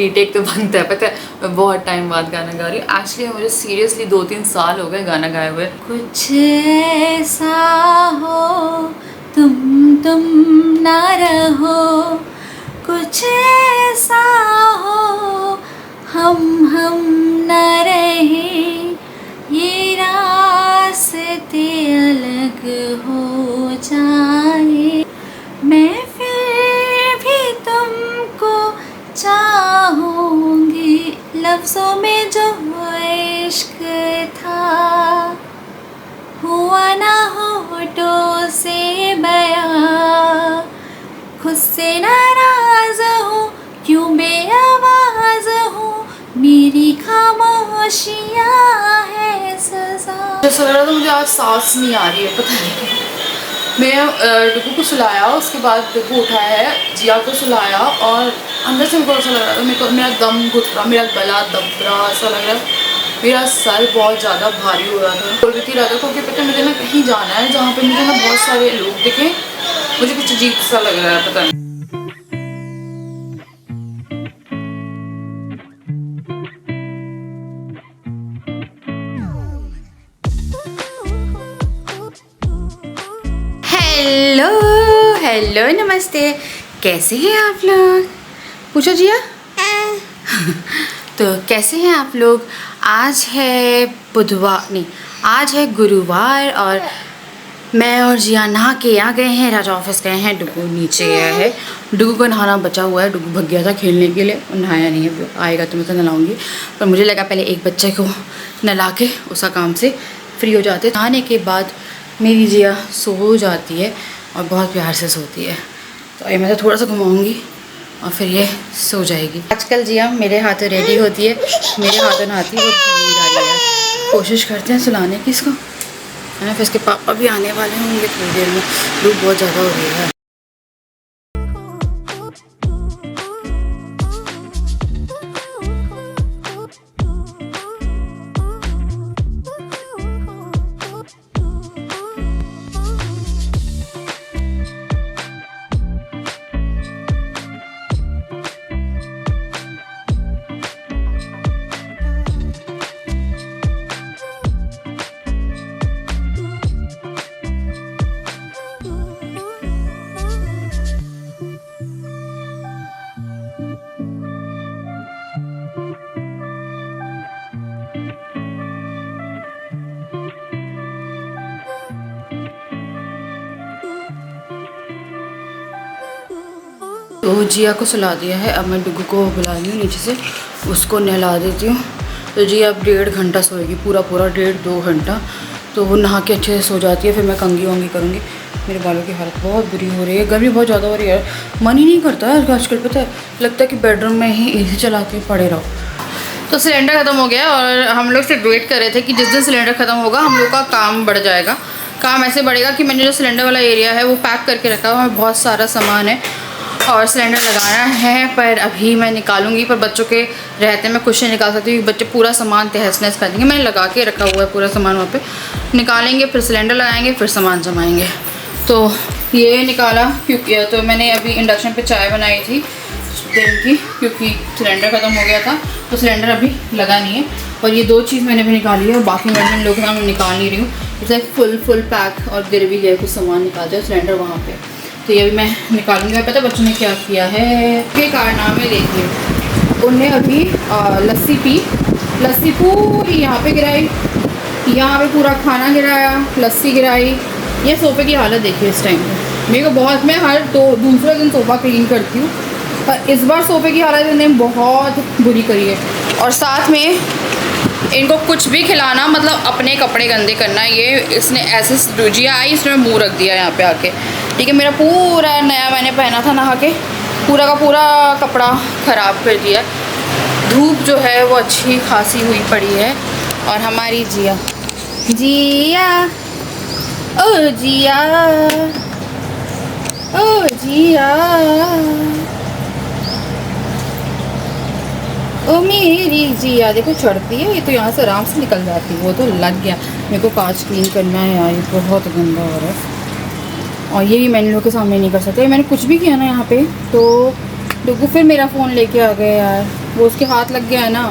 Retake तो बनता है, पता है मैं बहुत टाइम बाद गाना गा रही हूँ। एक्चुअली मुझे सीरियसली 2-3 साल हो गए गाना गाए हुए। कुछ ऐसा हो तुम ना रहो, कुछ ऐसा हो हम ना रहे, ये रास्ते अलग हो जाए, मैं फिर भी तुमको चाहूंगी, लफ्जों में जो इश्क था हुआ ना होठों से बयां, खुद से नाराज हूँ क्यों बेआवाज हूँ, मेरी खामोशियाँ है सजा। जैसा लग रहा था मुझे आज सांस नहीं आ रही है, पता नहीं। मैं डुगू को सुलाया, उसके बाद डुगू उठाया है, जिया को सुलाया और अंदर से मेरे को ऐसा लग रहा था, मेरे को मेरा दम घुट रहा, मेरा गला दब रहा, ऐसा लग रहा है मेरा सर बहुत ज़्यादा भारी हो रहा था। बोल रही थी राधा को कि पता मुझे ना कहीं जाना है जहाँ पे मुझे ना बहुत सारे लोग दिखें, मुझे कुछ अजीब सा लग रहा है, पता नहीं। हेलो नमस्ते, कैसे हैं आप लोग? पूछो जिया। तो कैसे हैं आप लोग? आज है बुधवार, नहीं आज है गुरुवार और मैं और जिया नहा के आ गए हैं, राजा ऑफिस गए हैं, डुगू नीचे गया है। डुगू को नहाना बचा हुआ है, डुगू भग गया था खेलने के लिए, नहाया नहीं है, आएगा तो मैं तो नहलाऊँगी। पर मुझे लगा पहले एक बच्चे को नहला के उसका काम से फ्री हो जाते। नहाने के बाद मेरी जिया सो जाती है और बहुत प्यार से सोती है, तो ये मैं तो थोड़ा सा घुमाऊँगी और फिर ये सो जाएगी। आजकल जिया मेरे हाथों रेडी होती है, मेरे हाथों नहाती है, वो नींद आ रही है। कोशिश करते हैं सुलाने की इसको, है ना। फिर इसके पापा भी आने वाले होंगे थोड़ी देर में, धूप बहुत ज़्यादा हो रही है। तो जिया को सुला दिया है, अब मैं डुगू को बुला रही हूँ नीचे से, उसको नहला देती हूँ। तो जिया अब 1.5 घंटा सोएगी, पूरा 1.5-2 घंटा, तो वो नहा के अच्छे से सो जाती है। फिर मैं कंघी वंगी करूँगी। मेरे बालों की हालत बहुत बुरी हो रही है, गर्मी बहुत ज़्यादा हो रही है, मन ही नहीं करता है आजकल, पता है लगता है कि बेडरूम में ही एसी चला के पड़े रहो। तो सिलेंडर ख़त्म हो गया और हम लोग सिर्फ वेट कर रहे थे कि जिस दिन सिलेंडर ख़त्म होगा हम लोग का काम बढ़ जाएगा। काम ऐसे बढ़ेगा कि मैंने जो सिलेंडर वाला एरिया है वो पैक करके रखा हुआ है, बहुत सारा सामान है और सिलेंडर लगाना है, पर अभी मैं निकालूंगी। पर बच्चों के रहते मैं कुछ नहीं निकाल सकती, बच्चे पूरा सामान तहस नहस कर देंगे। मैंने लगा के रखा हुआ है पूरा सामान, वहाँ पे निकालेंगे, फिर सिलेंडर लगाएंगे, फिर सामान जमाएंगे। तो ये निकाला क्योंकि तो मैंने अभी इंडक्शन पे चाय बनाई थी दिन की, क्योंकि सिलेंडर ख़त्म हो गया था, तो सिलेंडर अभी लगा नहीं है। और ये 2 चीज़ मैंने भी निकाली है और बाकी मैं इन लोगों को निकाल नहीं रही हूँ, इसलिए फुल पैक और गिर भी गया, कुछ सामान निकाल दिया सिलेंडर वहाँ पे, तो ये भी मैं निकालूंगी। पता बच्चों ने क्या किया है, ये कारनामे देखिए। उन्हें अभी लस्सी पी, लस्सी पूरी यहाँ पे गिराई, यहाँ पे पूरा खाना गिराया, लस्सी गिराई। ये सोफ़े की हालत देखिए इस टाइम पे। मेरे को बहुत, मैं हर दूसरे दिन सोफ़ा क्लीन करती हूँ, पर इस बार सोफ़े की हालत इन्हें बहुत बुरी करी है। और साथ में इनको कुछ भी खिलाना मतलब अपने कपड़े गंदे करना। ये इसने ऐसे जिया आई, इसने मुँह रख दिया यहाँ पे आके, ठीक है। मेरा पूरा नया मैंने पहना था नहा के, पूरा का पूरा कपड़ा ख़राब कर दिया। धूप जो है वो अच्छी खासी हुई पड़ी है। और हमारी जिया, जिया ओ जिया, ओ जिया, ओ मेरी जिया, देखो चढ़ती है ये तो, यहाँ से आराम से निकल जाती है। वो तो लग गया, मेरे को कांच क्लीन करना है यार, ये बहुत गंदा हो रहा है। और ये भी मैंने लोगों के सामने नहीं कर सकते, मैंने कुछ भी किया ना यहाँ पे तो डुगू फिर मेरा फ़ोन लेके आ गए यार। वो उसके हाथ लग गया है ना।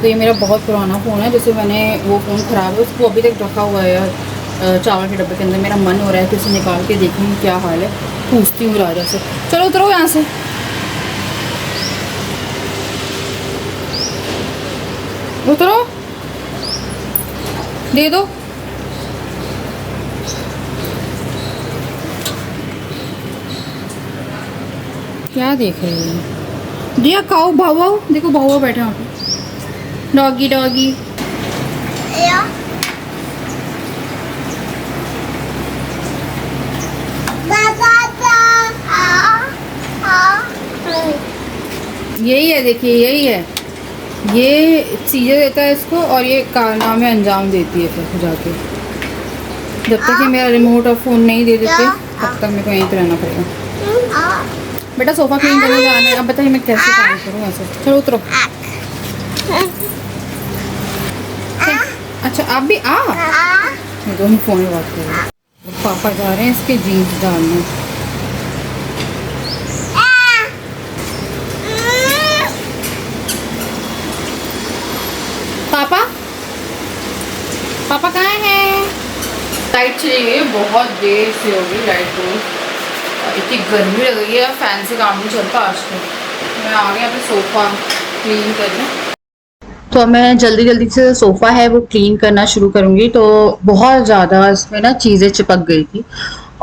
तो ये मेरा बहुत पुराना फ़ोन है, जैसे मैंने वो फ़ोन ख़राब है उसको अभी तक रखा हुआ है यार चावल के डब्बे के अंदर। मेरा मन हो रहा है कि उसे निकाल के देखूँ क्या हाल है। पूछती हूँ राजा से। चलो उतरो यहाँ से, उतरो, दे दो। क्या देख रही है दिया? खाओ, भाव देखो, भाव बैठे वहाँ पे। डॉगी डॉगी यही है, देखिए यही है, ये चीज़ें देता है इसको और ये कारनामे अंजाम देती है फिर जाके। जब तक ये मेरा रिमोट और फ़ोन नहीं दे देते तब तक मेरे को यहीं पे रहना पड़ेगा। बेटा सोफ़ा क्लीन करने जाना है, अब बताइए मैं कैसे काम करूँ ऐसे? चलो उतरो। अच्छा आप भी आ, मैं दोनों फ़ोन में बात कर रही हूँ। पापा जा रहे हैं इसके जीन्स डालने। पापा पापा कहाँ हैं? लाइट चली गई है, बहुत देर से होगी लाइट को। इतनी गर्मी लग रही है, फैन से काम नहीं चलता आजकल। मैं आ गया अपने सोफ़ा क्लीन करने। तो मैं जल्दी जल्दी से सोफ़ा है वो क्लीन करना शुरू करूँगी। तो बहुत ज़्यादा इसमें ना चीज़ें चिपक गई थी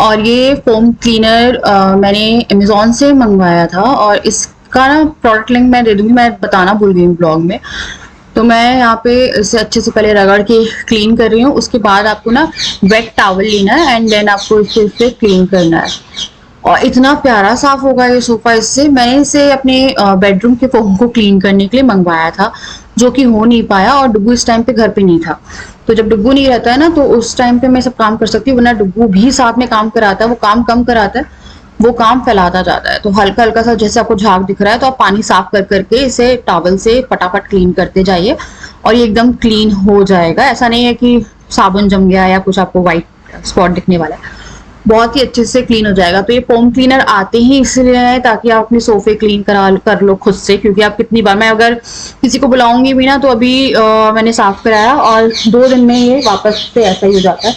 और ये फोम क्लीनर मैंने अमेज़ॉन से मंगवाया था और इसका ना प्रोडक्ट लिंक मैं दे दूँगी, मैं बताना भूल गई हूँ ब्लॉग में। तो मैं यहाँ पे इसे अच्छे से पहले रगड़ के क्लीन कर रही हूँ। उसके बाद आपको ना वेट टॉवल लेना है एंड देन आपको इसे क्लीन करना है और इतना प्यारा साफ होगा ये सोफ़ा इससे। मैंने इसे अपने बेडरूम के फोम को क्लीन करने के लिए मंगवाया था, जो कि हो नहीं पाया और डुग्गू इस टाइम पे घर पे नहीं था। तो जब डुग्गू नहीं रहता है ना तो उस टाइम पे मैं सब काम कर सकती हूँ, वरना डुग्गू भी साथ में काम कराता है। वो काम कम कराता है, वो काम फैलाता जाता है। तो हल्का हल्का सा जैसे आपको झाग दिख रहा है तो आप पानी साफ कर करके इसे टॉवल से फटाफट क्लीन करते जाइए और ये एकदम क्लीन हो जाएगा। ऐसा नहीं है कि साबुन जम गया या कुछ आपको व्हाइट स्पॉट दिखने वाला है, बहुत ही अच्छे से क्लीन हो जाएगा। तो ये फोम क्लीनर आते ही इसलिए है ताकि आप अपने सोफे क्लीन कर लो खुद से, क्योंकि आप कितनी बार, मैं अगर किसी को बुलाऊंगी भी ना तो अभी मैंने साफ कराया और 2 दिन में ये वापस से ऐसा ही हो जाता है,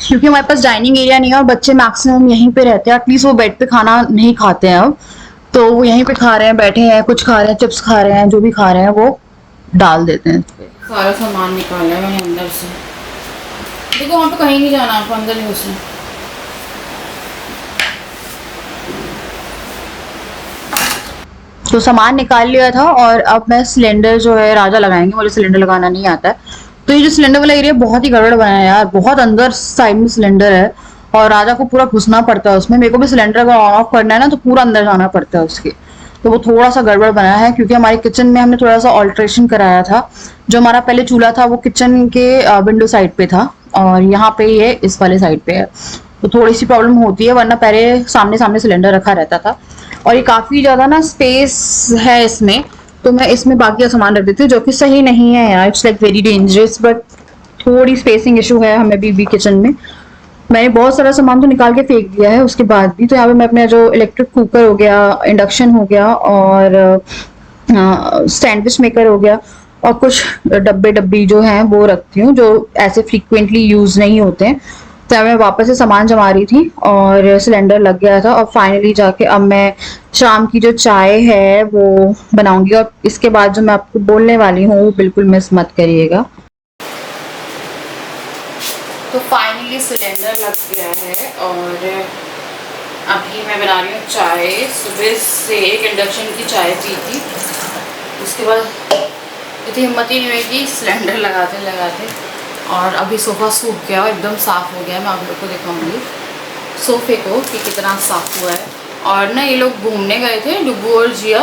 क्योंकि हमारे पास डाइनिंग एरिया नहीं है और बच्चे मैक्सिमम यहीं पे रहते हैं। एटलीस्ट वो बेड पे खाना नहीं खाते हैं अब, तो वो यहीं पे खा रहे हैं, बैठे हैं, कुछ खा रहे हैं, चिप्स खा रहे हैं, जो भी खा रहे हैं वो डाल देते हैं। सारा सामान निकाला है मैंने अंदर से। देखो वहाँ पे कहीं नहीं जाना, आपको अंदर ही घुसना। तो सामान निकाल लिया था और अब मैं सिलेंडर जो है राजा लगाएंगे, मुझे सिलेंडर लगाना नहीं आता है। तो ये जो सिलेंडर वाला एरिया बहुत ही गड़बड़ बना है यार, बहुत अंदर साइड में सिलेंडर है और राजा को पूरा घुसना पड़ता है उसमें। मेरे को भी सिलेंडर अगर ऑन ऑफ करना है ना तो पूरा अंदर जाना पड़ता है उसके। तो वो थोड़ा सा गड़बड़ बना है क्योंकि हमारे किचन में हमने थोड़ा सा ऑल्ट्रेशन कराया था। जो हमारा पहले चूल्हा था वो किचन के विंडो साइड पे था और यहाँ पे ये इस वाले साइड पे है, तो थोड़ी सी प्रॉब्लम होती है, वरना पहले सामने सामने सिलेंडर रखा रहता था। और ये काफी ज्यादा ना स्पेस है इसमें, तो मैं इसमें बाकी का सामान रख देती हूँ, जो कि सही नहीं है यार, it's like very dangerous, but थोड़ी स्पेसिंग इशू है हमें भी किचन में। मैंने बहुत सारा सामान तो निकाल के फेंक दिया है उसके बाद भी। तो यहाँ पे मैं अपना जो इलेक्ट्रिक कुकर हो गया, इंडक्शन हो गया और सैंडविच मेकर हो गया और कुछ डब्बी जो हैं वो रखती हूँ, जो ऐसे फ्रीक्वेंटली यूज नहीं होते हैं। तो मैं वापस से सामान जमा रही थी और सिलेंडर लग गया था और फाइनली जाके अब मैं शाम की जो चाय है वो बनाऊंगी। और इसके बाद जो मैं आपको बोलने वाली हूँ वो बिल्कुल मिस मत करिएगा। तो फाइनली सिलेंडर लग गया है और अभी मैं बना रही हूँ चाय। सुबह से एक इंडक्शन की चाय पी थी, उसके बाद इतनी हिम्मत ही नहीं हुई कि सिलेंडर लगाते लगाते। और अभी सोफ़ा सूख गया और एकदम साफ़ हो गया। मैं आप लोग को दिखाऊंगी सोफ़े को कि कितना साफ़ हुआ है। और ना ये लोग घूमने गए थे डुग्गू और जिया,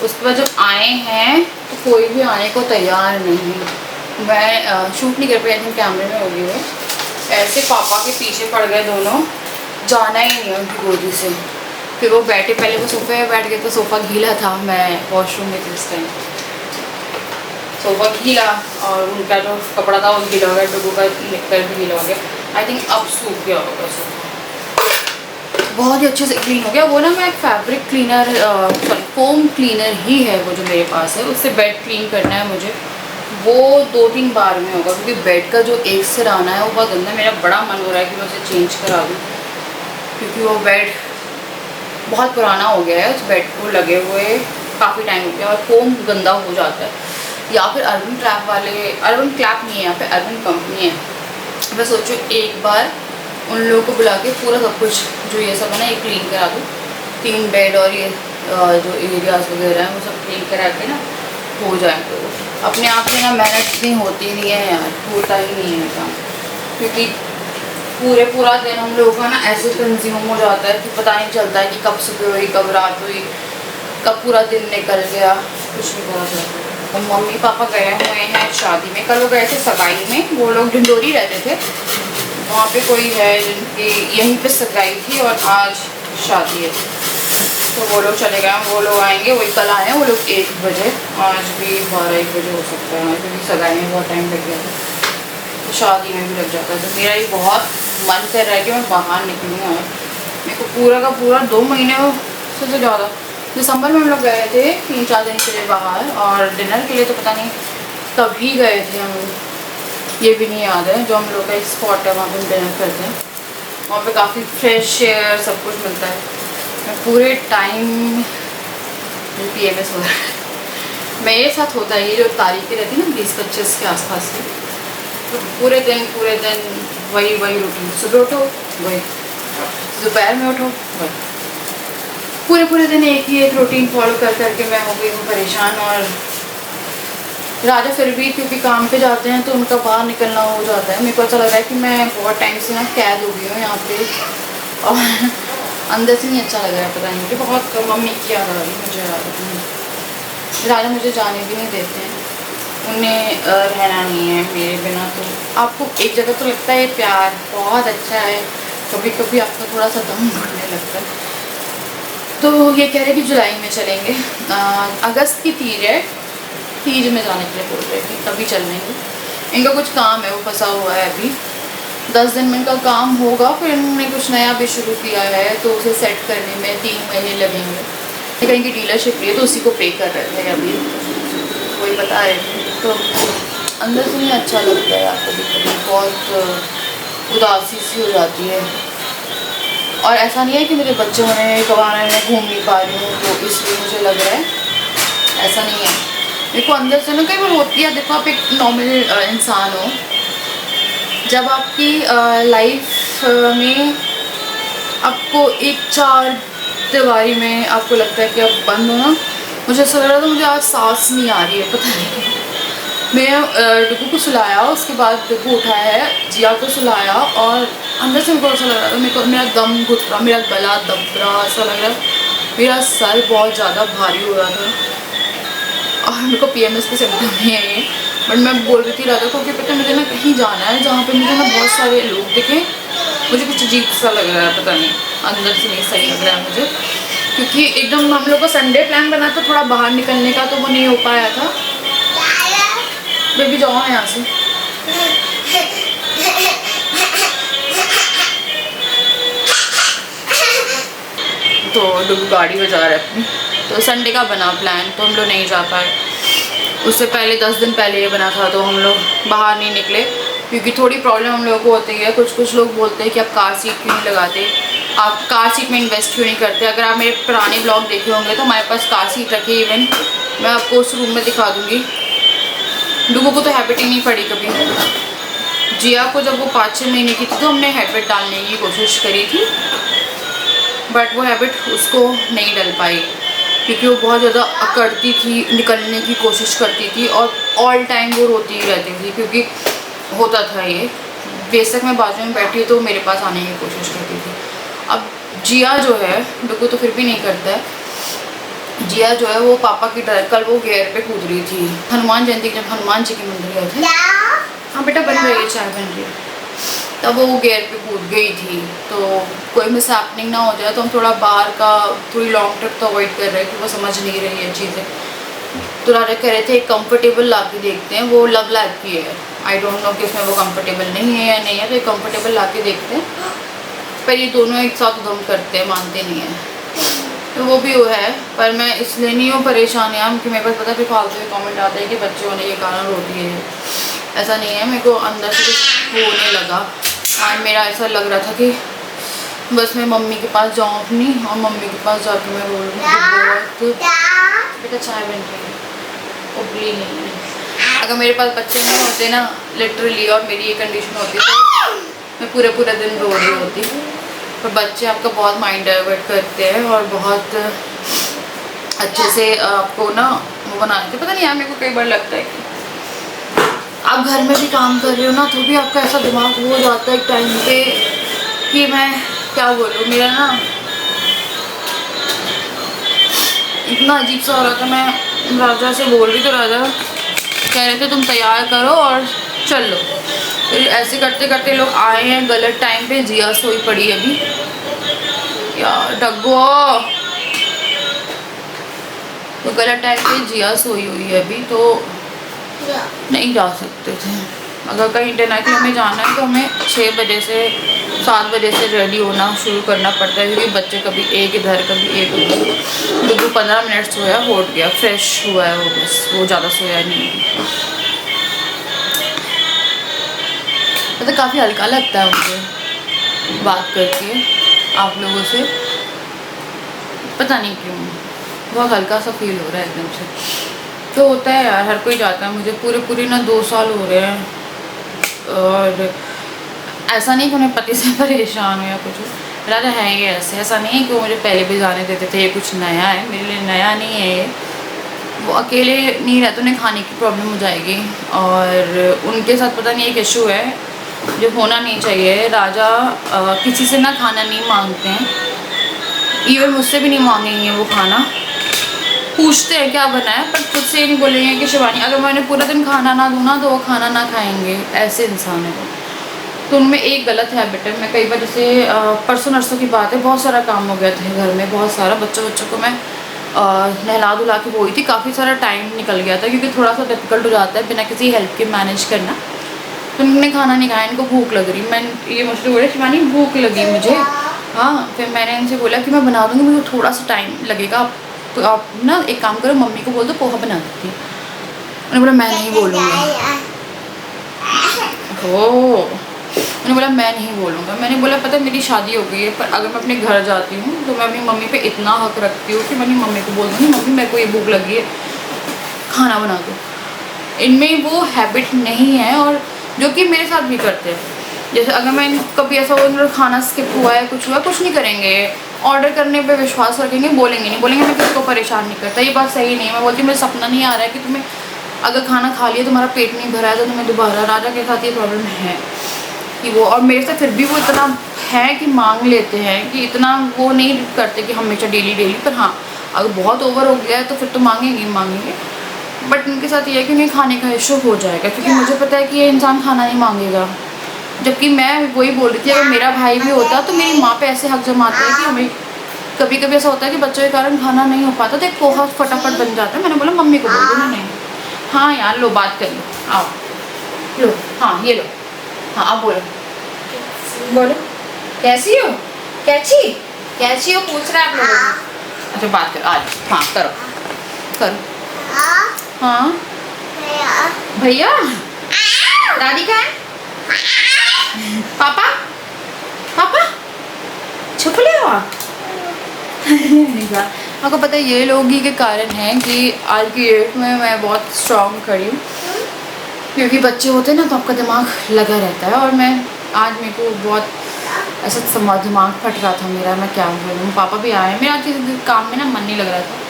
उसके बाद जब आए हैं तो कोई भी आने को तैयार नहीं। मैं शूट नहीं कर पाई, आई कैमरे में होगी वो। ऐसे पापा के पीछे पड़ गए दोनों, जाना ही नहीं उनकी गोदी से। फिर वो बैठे, पहले वो सोफ़े में बैठ गए तो सोफ़ा गीला था, मैं वॉशरूम में थी उस टाइम, सोफ़ा गीला और उनका जो कपड़ा था वो गीला हो गया, डुग्गू का निक्कर भी गीला हो गया। आई थिंक अब सूख गया होगा सोफ़ा। बहुत ही अच्छे से क्लीन हो गया। वो ना मैं एक fabric cleaner sorry foam cleaner ही है वो जो मेरे पास है, उससे बेड क्लीन करना है मुझे। वो 2-3 बार में होगा क्योंकि बेड का जो एक सिर आना है वो बहुत गंदा है। मेरा बड़ा मन हो रहा है कि मैं उसे चेंज करा दूँ क्योंकि वो बेड बहुत पुराना हो गया है। उस बेड को लगे हुए काफ़ी टाइम हो गया और फोम गंदा हो जाता है। या फिर अर्बन क्लैप वाले, अर्बन क्लैप नहीं है यहाँ पे, अर्बन कंपनी है। मैं सोचूँ एक बार उन लोगों को बुला के पूरा सब कुछ जो ये सब है ना ये क्लीन करा दूँ। 3 बेड और ये जो एरियाज वगैरह हैं वो सब क्लीन करा के ना हो जाए। तो अपने आप से ना मेहनत इतनी होती नहीं है यार, होता ही नहीं है काम, क्योंकि पूरा दिन हम लोगों का ना ऐसे कंज्यूम हो जाता है कि पता नहीं चलता है कि कब सुबह हुई, कब रात हुई, कब पूरा दिन निकल गया, कुछ नहीं पता चलता। और मम्मी पापा गए हुए हैं शादी में। कल वो गए थे सगाई में, वो लोग ढिंडोरी रहते थे, वहाँ पे कोई है जिनकी यहीं पे सगाई थी और आज शादी है, तो वो लोग चले गए। वो लोग आएंगे, वही कल आए हैं वो लोग 1 बजे, आज भी 12-1 बजे हो सकता है क्योंकि सगाई में बहुत टाइम लग गया था, तो शादी में भी लग जाता है। तो मेरा ये बहुत मन कर रहा है कि मैं बाहर निकलूँ यार। मेरे को पूरा का पूरा 2 महीने से तो ज़्यादा, दिसंबर में हम लोग गए थे 3-4 दिन के लिए बाहर, और डिनर के लिए तो पता नहीं कभी गए थे हम लोग, ये भी नहीं याद है। जो हम लोग का एक स्पॉट है वहाँ पे हम डिनर करते हैं, वहाँ पे काफ़ी फ्रेश एयर सब कुछ मिलता है। मैं पूरे टाइम PMS हो रहा है मेरे साथ होता है। ये जो तारीखें रहती है ना 20-25 के आसपास की, तो पूरे दिन वही रूटीन। सुबह उठो वही, दोपहर में उठो वही, पूरे दिन एक रूटीन फॉलो करके मैं हो गई हूँ परेशान। और राजा फिर भी क्योंकि काम पे जाते हैं तो उनका बाहर निकलना हो जाता है। मेरे को ऐसा लग रहा है कि मैं बहुत टाइम से ना कैद हो गई हूँ यहाँ पे, और अंदर से नहीं अच्छा लग रहा है, पता नहीं मुझे बहुत मम्मी की याद आ रही है मुझे। राजा मुझे जाने भी नहीं देते हैं, उन्हें रहना नहीं है मेरे बिना। तो आपको एक जगह तो लगता है प्यार बहुत अच्छा है, कभी कभी आपका थोड़ा सा दम घुटने लगता है। तो ये कह रहे कि जुलाई में चलेंगे, अगस्त की तीज में जाने के लिए बोल रहे थे, तभी चल लेंगे। इनका कुछ काम है, वो फंसा हुआ है अभी, 10 दिन में इनका काम होगा, फिर इन्होंने कुछ नया भी शुरू किया है तो उसे सेट करने में 3 महीने लगेंगे। कहीं की डीलरशिप लिए तो उसी को पे कर रहे थे अभी, वही बता रहे थे। तो अंदर से नहीं अच्छा लगता है आपको, कभी बहुत उदासी सी हो जाती है। और ऐसा नहीं है कि मेरे बच्चे होने कमाने में घूम नहीं पा रही हूँ तो इसलिए मुझे लग रहा है, ऐसा नहीं है। मेरे को अंदर से ना कई बार होती है, देखो आप एक नॉर्मल इंसान हो, जब आपकी लाइफ में आपको एक 4 दीवारी में आपको लगता है कि आप बंद हो ना, मुझे ऐसा लग रहा था मुझे आज सांस नहीं आ रही है, पता नहीं। मैं डुगू को सुलाया, उसके बाद डुगू उठाया है, जिया को सुलाया, और अंदर से मेरे को ऐसा लग रहा था, मेरे को मेरा दम घुट रहा, मेरा गला दब रहा, ऐसा लग रहा है मेरा सर बहुत ज़्यादा भारी हो रहा था। और मेरे को PMS के सिम्टम नहीं है ये, बट मैं बोल रही थी राजा को कि पता मुझे ना कहीं जाना है जहाँ पे मुझे ना बहुत सारे लोग दिखें, मुझे कुछ अजीब सा लग रहा है, पता नहीं अंदर से नहीं सही लग रहा है मुझे। क्योंकि एकदम हम लोग का संडे प्लान बना था थोड़ा बाहर निकलने का, तो वो नहीं हो पाया था। बेबी जाओ यहाँ से। तो डुगू गाड़ी बजा रहा है अपनी, तो संडे का बना प्लान तो हम लोग नहीं जा पाए। उससे पहले 10 दिन पहले ये बना था तो हम लोग बाहर नहीं निकले, क्योंकि थोड़ी प्रॉब्लम हम लोगों को होती है। कुछ लोग बोलते हैं कि आप कार सीट क्यों नहीं लगाते, आप कार सीट में इन्वेस्ट क्यों नहीं करते। अगर आप मेरे पुराने ब्लॉग देखे होंगे तो हमारे पास कार सीट रखी है, इवन मैं आपको उस रूम में दिखा दूँगी। डुगू को तो हैबिट ही नहीं पड़ी कभी। जिया को जब वो 5-6 महीने की थी तो हमने हैबिट डालने की कोशिश करी थी, बट वो हैबिट उसको नहीं डल पाई, क्योंकि वो बहुत ज़्यादा अकड़ती थी, निकलने की कोशिश करती थी, और ऑल टाइम वो रोती ही रहती थी। क्योंकि होता था ये, बेशक मैं बाजू में बैठी तो मेरे पास आने की कोशिश करती थी। अब जिया जो है, डुगू तो फिर भी नहीं करता है, जिया जो है वो पापा की डर, कल वो गेयर पे कूद रही थी हनुमान जयंती, जब हनुमान जी के मंदिर गए थे। हाँ बेटा बन रही है, चाय बन रही है। तब वो गेयर पे कूद गई थी, तो कोई मिस हैपनिंग ना हो जाए, तो हम थोड़ा बाहर का थोड़ी लॉन्ग ट्रिप तो अवॉइड कर रहे हैं, कि वो समझ नहीं रही है चीज़ें। तो राजा कह रहे थे कंफर्टेबल ला के देखते हैं, वो लव लैब की है, आई डोंट नो कि उसमें वो कंफर्टेबल नहीं है या नहीं है, तो एक कंफर्टेबल ला के देखते हैं। पर ये दोनों एक साथ उधम करते हैं, मानते नहीं हैं। तो वो भी वो है, पर मैं इसलिए नहीं हूँ परेशान यार कि मेरे पास पता है फिर फालतू में कमेंट आते हैं कि बच्चे होने के कारण रोती है। ऐसा नहीं है, मेरे को अंदर से कुछ होने लगा। आज मेरा ऐसा लग रहा था कि बस मैं मम्मी के पास जाऊँ अपनी, और मम्मी के पास जाके मैं बोल रही हूँ बेटा चाय बन रही है, उबली नहीं है। अगर मेरे पास बच्चे नहीं होते ना लिटरली, और मेरी ये कंडीशन होती तो मैं पूरे दिन रो रही होती। पर बच्चे आपका बहुत माइंड डाइवर्ट करते हैं और बहुत अच्छे से आपको ना वो बनाते हैं। पता नहीं यार, मेरे को कई बार लगता है कि आप घर में भी काम कर रहे हो ना, तो भी आपका ऐसा दिमाग हो जाता है एक टाइम पे कि मैं क्या बोलूँ, मेरा ना इतना अजीब सा हो रहा था। मैं राजा से बोल रही तो राजा कह रहे थे तुम तैयार करो और चल लो। फिर ऐसे करते करते लोग आए हैं गलत टाइम पे। जिया सोई पड़ी अभी यार, डग्गो तो गलत टाइम पे जिया सोई हुई है अभी, तो नहीं जा सकते थे। अगर कहीं इंटरनेशनल में जाना है तो हमें 6 बजे से 7 बजे से रेडी होना शुरू करना पड़ता है, क्योंकि बच्चे कभी एक इधर कभी एक उधर। तो 15 मिनट सोया, उठ गया, फ्रेश हुआ है वो, बस वो ज़्यादा सोया नहीं। मतलब काफ़ी हल्का लगता है मुझे बात करके आप लोगों से, पता नहीं क्यों बहुत हल्का सा फील हो रहा है एकदम से। तो होता है यार, हर कोई जाता है। मुझे पूरे ना 2 साल हो रहे हैं, और ऐसा नहीं कि उन्हें पति से परेशान हो या कुछ। राजा है ये ऐसा नहीं है कि वो मुझे पहले भी जाने देते थे, ये कुछ नया है मेरे लिए, नया नहीं है ये। वो अकेले नहीं रहते, उन्हें खाने की प्रॉब्लम हो जाएगी, और उनके साथ पता नहीं एक इशू है जो होना नहीं चाहिए। राजा किसी से ना खाना नहीं मांगते हैं, इवन मुझसे भी नहीं मांगेंगे वो खाना। पूछते हैं क्या बना है, पर खुद से नहीं बोलेंगे कि शिवानी अगर मैं उन्हें पूरा दिन खाना ना दूँ ना तो वो खाना ना खाएंगे। ऐसे इंसान है वो। तो उनमें एक गलत हैबिट है। मैं कई बार जैसे परसों नरसों की बात है, बहुत सारा काम हो गया था घर में, बहुत सारा बच्चों को मैं नहला धुला के बोई थी। काफ़ी सारा टाइम निकल गया था, क्योंकि थोड़ा सा डिफिकल्ट हो जाता है बिना किसी हेल्प के मैनेज करना। तो उन्होंने खाना नहीं खाया, इनको भूख लग रही। मैं ये मुझसे बोले शिवानी भूख लगी मुझे। हाँ, फिर मैंने इनसे बोला कि मैं बना दूँगी, मुझे थोड़ा सा टाइम लगेगा, तो आप ना एक काम करो, मम्मी को बोल दो पोहा बना देती है। उन्होंने बोला मैं नहीं बोलूँगा। ओह, मैंने बोला मैं नहीं बोलूँगा। मैंने बोला पता है मेरी शादी हो गई है, पर अगर मैं अपने घर जाती हूँ तो मैं अपनी मम्मी पे इतना हक रखती हूँ कि मैं अपनी मम्मी को बोल दूँगी मम्मी मेरे को ये भूख लगी है, खाना बना दो। इनमें वो हैबिट नहीं है, और जो कि मेरे साथ भी करते हैं। जैसे अगर मैं कभी ऐसा हो खाना स्किप हुआ है, कुछ हुआ, कुछ नहीं करेंगे, ऑर्डर करने पे विश्वास रखेंगे, बोलेंगे नहीं, बोलेंगे मैं किसी को परेशान नहीं करता। ये बात सही नहीं है। मैं बोलती हूँ मुझे सपना नहीं आ रहा है कि तुम्हें अगर खाना खा लिया तुम्हारा पेट नहीं भरा है तो तुम्हें दोबारा। राजा के साथ ये प्रॉब्लम है कि वो, और मेरे से फिर भी वो इतना है कि मांग लेते हैं, कि इतना वो नहीं करते कि हमेशा डेली। पर हाँ, अगर बहुत ओवर हो गया है तो फिर तो मांगेंगे। बट उनके साथ ये है कि उन्हें खाने का इशू हो जाएगा, क्योंकि मुझे पता है कि ये इंसान खाना नहीं मांगेगा। जबकि मैं वही बोल रही थी अगर मेरा भाई भी होता तो मेरी माँ पे ऐसे हक जमाते हैं कि हमें कभी कभी ऐसा होता है कि बच्चों के कारण खाना नहीं हो पाता, तो एक पोहा फटाफट बन जाता है। मैंने बोला मम्मी को बोल दो। नहीं, हाँ यार लो बात कर लो, आओ लो, हाँ ये लो, हाँ आप बोलो कैसी हो, कैसी हो पूछ रहा है आप लोगों को। अच्छा बात करो आज, हाँ करो। हाँ भैया, दादी कहाँ है, पापा छुप ले हो आप। आपको पता है ये लोग ही के कारण हैं कि आज की डेट में मैं बहुत स्ट्रॉन्ग खड़ी हूँ, क्योंकि बच्चे होते हैं ना तो आपका दिमाग लगा रहता है। और मैं आज मेरे को बहुत ऐसा दिमाग फट रहा था मेरा, मैं क्या बोलूँ। पापा भी आए, मेरा आज काम में ना मन नहीं लग रहा था।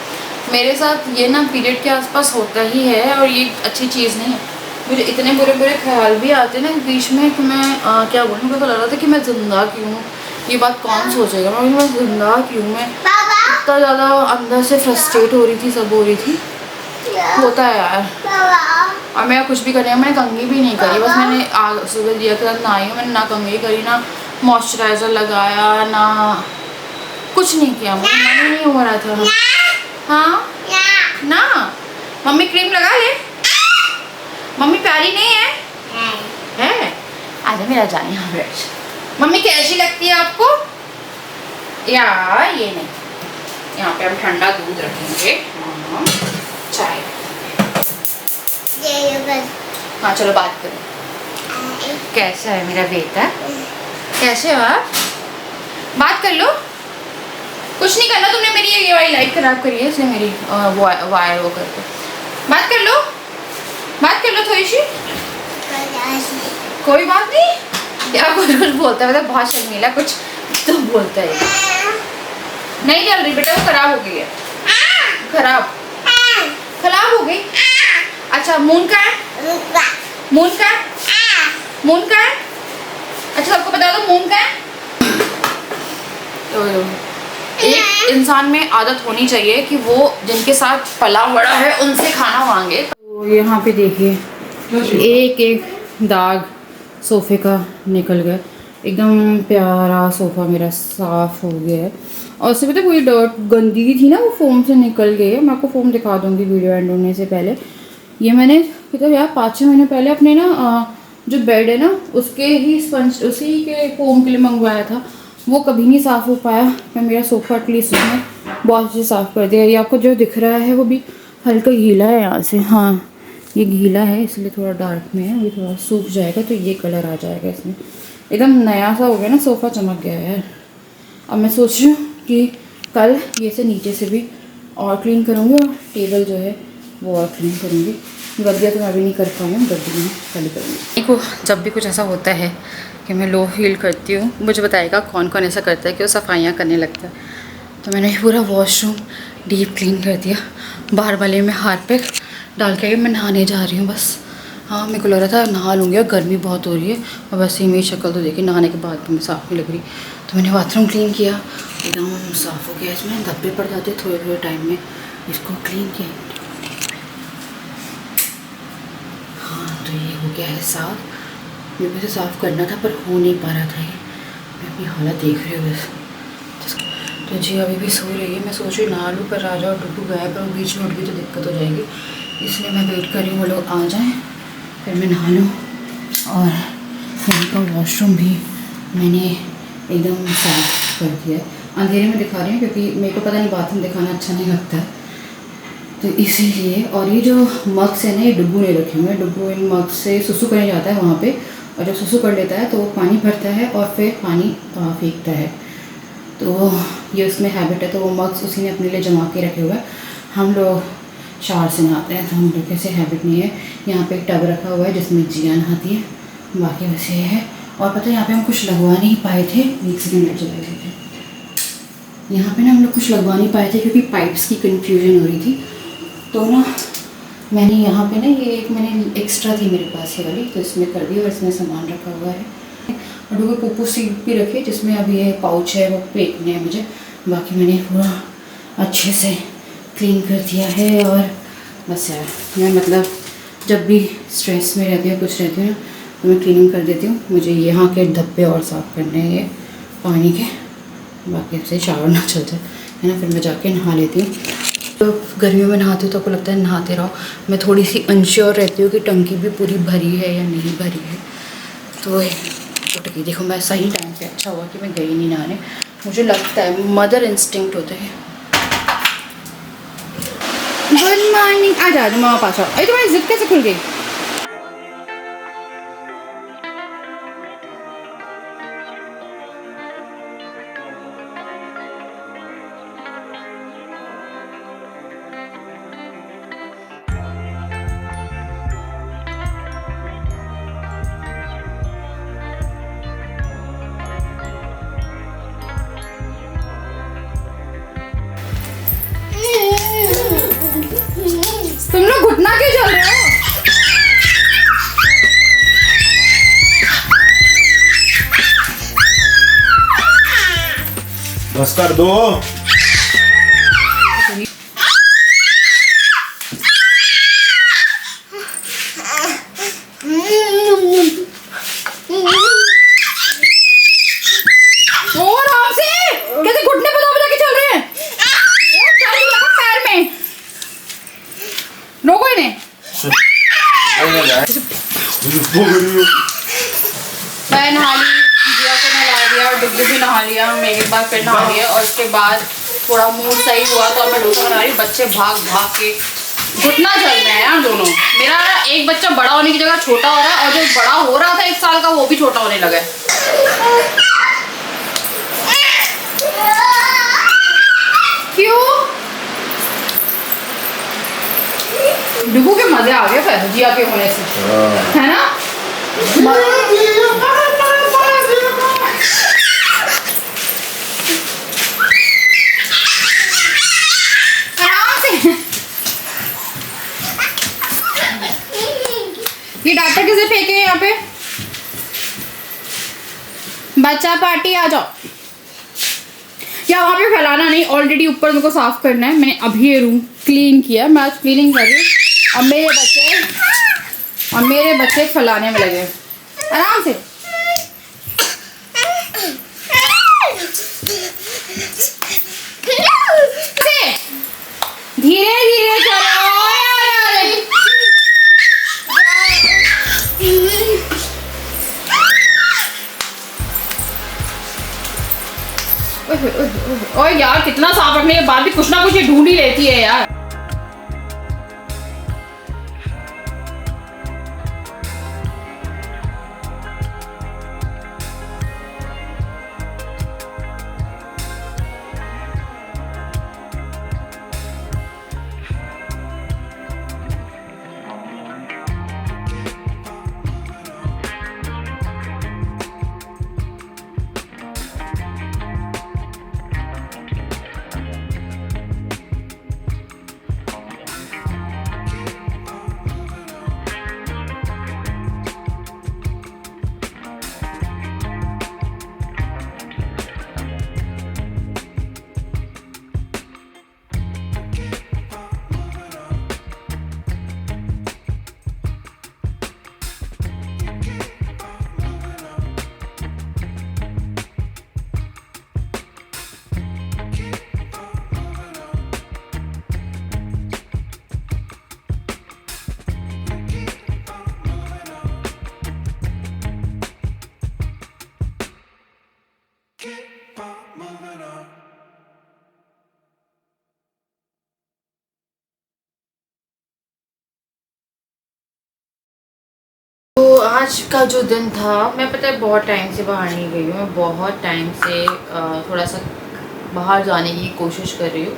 मेरे साथ ये ना पीरियड के आसपास होता ही है, और ये अच्छी चीज़ नहीं है। मुझे इतने बुरे ख्याल भी आते हैं ना बीच में कि मैं क्या बोलूँ, मुझे लग रहा था कि मैं ज़िंदा क्यों हूँ। ये बात कौन सोचेगा, मैं ज़िंदा क्यों, मैं इतना ज़्यादा अंदर से फ्रस्ट्रेट हो रही थी, सब हो रही थी। होता है यार। और मैं कुछ भी कर रही हूँ, मैंने कंघी भी नहीं करी, बस मैंने सुबह दिया के साथ नहाई हूँ, मैंने ना कंघी करी, ना मॉइस्चराइज़र लगाया, ना कुछ नहीं किया, मुझे मन ही नहीं हो रहा था। हाँ ना, मम्मी क्रीम लगा ले, मम्मी प्यारी नहीं है? है, आजा मेरा जाए यहाँ बैठ। मम्मी कैसी लगती है आपको? यार ये नहीं, यहाँ पे हम ठंडा दूध रखेंगे। चाय। हाँ चलो बात करो। कैसा है मेरा बेटा? कैसे हो आप? बात कर लो। कुछ नहीं करना तुमने, मेरी ये वाली लाइट खराब करी है, इसलिए मेरी वायर वो करके। बात कर लो, बात कर लो थोड़ी सी। कोई बात नहीं यार, कुछ कुछ बोलता है, मतलब बहुत शर्मीला कुछ तो बोलता है। नहीं चल रही बेटा, वो खराब हो गई है। खराब खराब हो गई। अच्छा मून का है? मून का है? मून का है? अच्छा सबको बता दो मून का है। तो एक इंसान में आदत होनी चाहिए कि वो जिनके साथ पला बड़ा है उनसे खाना मांगे। तो यहाँ पे देखिए एक एक दाग सोफे का निकल गया, एकदम प्यारा सोफ़ा मेरा साफ़ हो गया है। और उससे पता कोई डर्ट गंदगी थी ना, वो फोम से निकल गई है। मैं आपको फोम दिखा दूँगी वीडियो एंड होने से पहले। ये मैंने मतलब यार 5-6 महीने पहले अपने ना जो बेड है ना उसके ही स्पंज उसी के फोम के लिए मंगवाया था, वो कभी नहीं साफ़ हो पाया। मैं मेरा सोफ़ा एटलीस्ट उसने बहुत अच्छे साफ़ कर दिया। ये आपको जो दिख रहा है वो भी हल्का गीला है यहाँ से, हाँ ये गीला है इसलिए थोड़ा डार्क में है। अभी थोड़ा सूख जाएगा तो ये कलर आ जाएगा इसमें, एकदम नया सा हो गया ना, सोफ़ा चमक गया है। अब मैं सोच रही हूँ कि कल ये से नीचे से भी और क्लीन करूँगी और टेबल जो है वो और क्लीन करूँगी। गद्दियाँ तो मैं अभी नहीं कर पाई हूँ, गद्दी में कल ही करूँगी। देखो जब भी कुछ ऐसा होता है कि मैं लो फील करती हूँ, मुझे बताएगा कौन कौन ऐसा करता है कि वो सफाइयाँ करने लगता है। तो मैंने पूरा वॉशरूम डीप क्लीन कर दिया, बाहर वाले में हार्पिक डाल के मैं नहाने जा रही हूँ बस। हाँ मेरे को लग रहा था नहा लूँगी, गर्मी बहुत हो रही है और वैसे ही मेरी शक्ल तो देखी नहाने के बाद भी साफ़ नहीं लग रही। तो मैंने बाथरूम क्लीन किया, एकदम साफ़ हो गया। इसमें धब्बे पड़ जाते थोड़े थोड़े टाइम में, इसको क्लीन किया। हाँ तो ये हो गया है साफ़। मेरे को तो साफ़ करना था पर हो नहीं पा रहा था ये, मैं अपनी हालत देख रही हूँ बस। तो जी अभी भी सो रही है, मैं सोच रही नहा लूँ पर राजा और टुटू गए, पर वो बीच में उठ गई तो दिक्कत हो जाएगी, इसलिए मैं वेट कर रही हूँ वो लोग आ जाएँ फिर मैं नहा लूँ। और यहाँ का वॉशरूम भी मैंने एकदम साफ कर दिया है। अंधेरे में दिखा रही हूँ क्योंकि मेरे को पता नहीं बाथरूम दिखाना अच्छा नहीं लगता है तो इसीलिए। और ये जो मग्स है ना, ये डुब्बू नहीं रखे हुए हैं। डुब्बू इन मग से सुसु करने जाता है वहाँ पे, और जब सुसु कर लेता है तो वो पानी भरता है और फिर पानी फेंकता है। तो ये उसमें हैबिट है, तो वो मग्स उसी ने अपने लिए जमा के रखे हुए हैं। हम लोग शावर से नहाते हैं तो हम लोग ऐसे हैबिट नहीं है। यहाँ पे एक टब रखा हुआ है जिसमें जिया नहाती है, बाकी वैसे है। और पता है यहाँ पे हम कुछ लगवा नहीं पाए थे, एक सेकेंड चला गए थे। यहाँ पे ना हम लोग कुछ लगवा नहीं पाए थे क्योंकि पाइप्स की कन्फ्यूजन हो रही थी। तो ना मैंने यहाँ पे ना ये एक मैंने एक्स्ट्रा थी मेरे पास ये वाली, तो इसमें कर दी और इसमें सामान रखा हुआ है। और डुबो पुप्पू सीट भी रखी है जिसमें अभी ये पाउच है वो फेंकने है मुझे। बाकी मैंने पूरा अच्छे से क्लीन कर दिया है। और बस यार मैं मतलब जब भी स्ट्रेस में रहती हूँ कुछ रहती हूँ तो मैं क्लीनिंग कर देती हूँ। मुझे यहाँ के धब्बे और साफ़ करने हैं ये पानी के, बाकी से शावर ना चल जाए है ना, फिर मैं जाके नहा लेती हूँ। तो गर्मियों में नहाती हूँ तो आपको लगता है नहाते रहो। मैं थोड़ी सी अनश्योर रहती हूँ कि टंकी भी पूरी भरी है या नहीं भरी है। तो उठ गई, देखो मैं सही टाइम पे, अच्छा हुआ कि मैं गई नहीं नहाने। मुझे लगता है मदर इंस्टिंक्ट होते हैं। गुड मॉर्निंग, आ जा मामा पास आओ। अरे तुम्हारी जिद कैसे खुल गई? तुम लोग घुटना क्यों चल रहे हो? बस कर दो। मैं नहा ली, जिया को नहला लिया, डुग्गू भी नहा लिया, मैं एक बार फिर नहा लिया और उसके बाद थोड़ा मूड सही हुआ तो मैं डोसा बना रही। बच्चे भाग भाग के घुटना चल रहे हैं यार दोनों। मेरा एक बच्चा बड़ा होने की जगह छोटा हो रहा है और जो बड़ा हो रहा था 1 साल का वो भी छोटा होने लगा है। क्यों? डुगू के मजे आ गए फिर जिया के होने से, है ना? ये डाटा किसे फेंके यहाँ पे? बच्चा पार्टी आ जाओ। या वहाँ पे फैलाना नहीं, ऑलरेडी ऊपर मेरे को साफ करना है। मैंने अभी ये रूम क्लीन किया, मैं आज क्लीनिंग कर रही हूँ। अब मेरे बच्चे फैलाने में लगे। आराम से धीरे धीरे चलो। ओए यार कितना साफ रखने के बाद भी कुछ ना कुछ ये ढूंढ ही लेती है यार। तो आज का जो दिन था, मैं पता है बहुत टाइम से बाहर नहीं गई हूँ। मैं बहुत टाइम से थोड़ा सा बाहर जाने की कोशिश कर रही हूँ।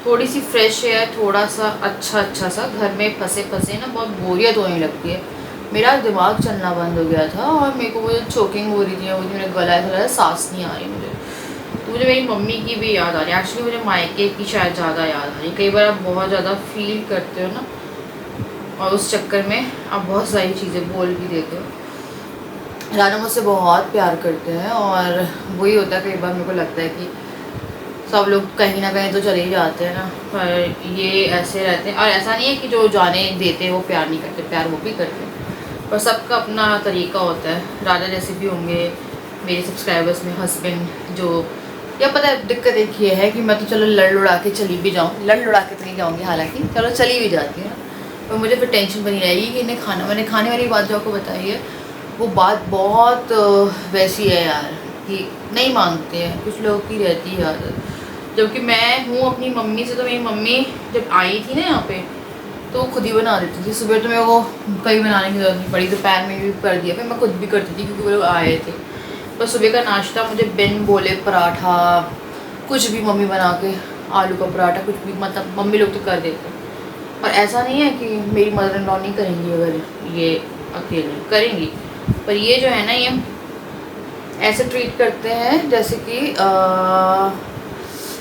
थोड़ी सी फ्रेश एयर, थोड़ा सा अच्छा सा। घर में फंसे फंसे ना बहुत बोरियत होने लगती है। मेरा दिमाग चलना बंद हो गया था और मेरे को वो चोकिंग हो रही थी, वो मेरा गला है, सांस नहीं आ रही मुझे। तो मुझे मेरी मम्मी की भी याद आ रही है। एक्चुअली मुझे मायके की शायद ज़्यादा याद आ रही है। कई बार आप बहुत ज़्यादा फील करते हो ना, और उस चक्कर में आप बहुत सारी चीज़ें बोल भी देते हो। राना मुझसे बहुत प्यार करते हैं और वही होता है, कई बार मेरे को लगता है कि सब लोग कहीं ना कहीं तो चले ही जाते हैं ना, पर ये ऐसे रहते हैं। और ऐसा नहीं है कि जो जाने देते हैं वो प्यार नहीं करते, प्यार वो भी करते हैं, पर सबका अपना तरीका होता है। राजा जैसे भी होंगे मेरे सब्सक्राइबर्स में हस्बैंड, जो या पता है दिक्कत एक ये है कि मैं तो चलो लड़ लुड़ा के चली भी जाऊँ, लड़ लुड़ा के तो नहीं जाऊँगी हालांकि, चलो चली भी जाती है, और मुझे फिर टेंशन बनी रहेगी कि इन्हें खाना, मैंने खाने वाली बात जो आपको बताई है वो बात बहुत वैसी है यार कि नहीं मांगते हैं, कुछ लोगों की रहती है आदत। जबकि मैं हूँ अपनी मम्मी से, तो मेरी मम्मी जब आई थी ना यहाँ पे तो खुद ही बना देती थी। सुबह तो मेरे को कहीं बनाने की ज़रूरत नहीं पड़ी, दोपहर में भी कर दिया, फिर मैं खुद भी करती थी क्योंकि वो लोग आए थे। पर सुबह का नाश्ता मुझे बिन बोले पराठा, कुछ भी मम्मी बना के, आलू का पराठा, कुछ भी, मतलब मम्मी लोग तो कर देते। और ऐसा नहीं है कि मेरी मदर इन लॉ नहीं करेंगी, अगर ये अकेले करेंगी, पर ये जो है ना ये ऐसे ट्रीट करते हैं जैसे कि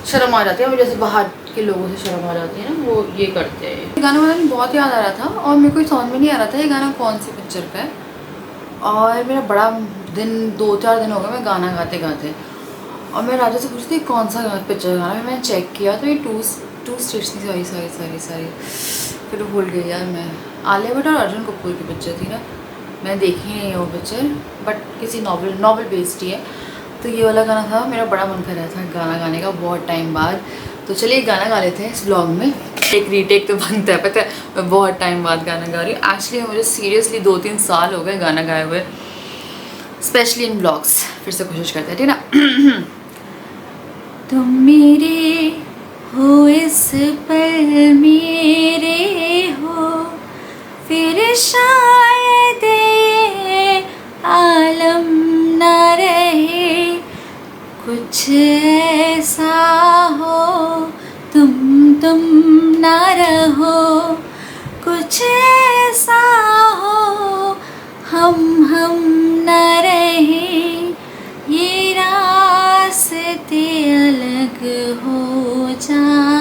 शर्म आ जाती है, जैसे बाहर के लोगों से शर्म आ जाती है ना, वो ये करते हैं। गाना वाना बहुत याद आ रहा था और मेरे को समझ में नहीं आ रहा था ये गाना कौन सी पिक्चर का है। और मेरा बड़ा दिन 2-4 दिन हो गए मैं गाना गाते गाते, और मैं राजा से पूछती कौन सा पिक्चर गाना है। मैंने चेक किया तो ये टू स्टेट्स की सारी फिर भूल गई यार मैं। आलिया भट्ट और अर्जुन कपूर की पिक्चर थी ना, मैंने देखी नहीं है वो पिक्चर, बट किसी नॉवल बेस्ड ही है। तो ये वाला गाना था, मेरा बड़ा मन कर रहा था गाना गाने का बहुत टाइम बाद। तो चलिए गाना गा लेते हैं इस ब्लॉग में। एक रीटेक तो बनता है, पता है मैं बहुत टाइम बाद गाना गा रही हूँ। एक्चुअली मुझे सीरियसली 2-3 साल हो गए गाना गाए हुए। Specially in blogs. फिर से कोशिश करते हैं, ठीक ना। तुम मेरे हो इस पल मेरे हो, फिर शायद ये आलम ना रहे। कुछ ऐसा हो तुम ना रहो, कुछ ऐसा हो हम ना रहे। ये रास्ते अलग हो जाए।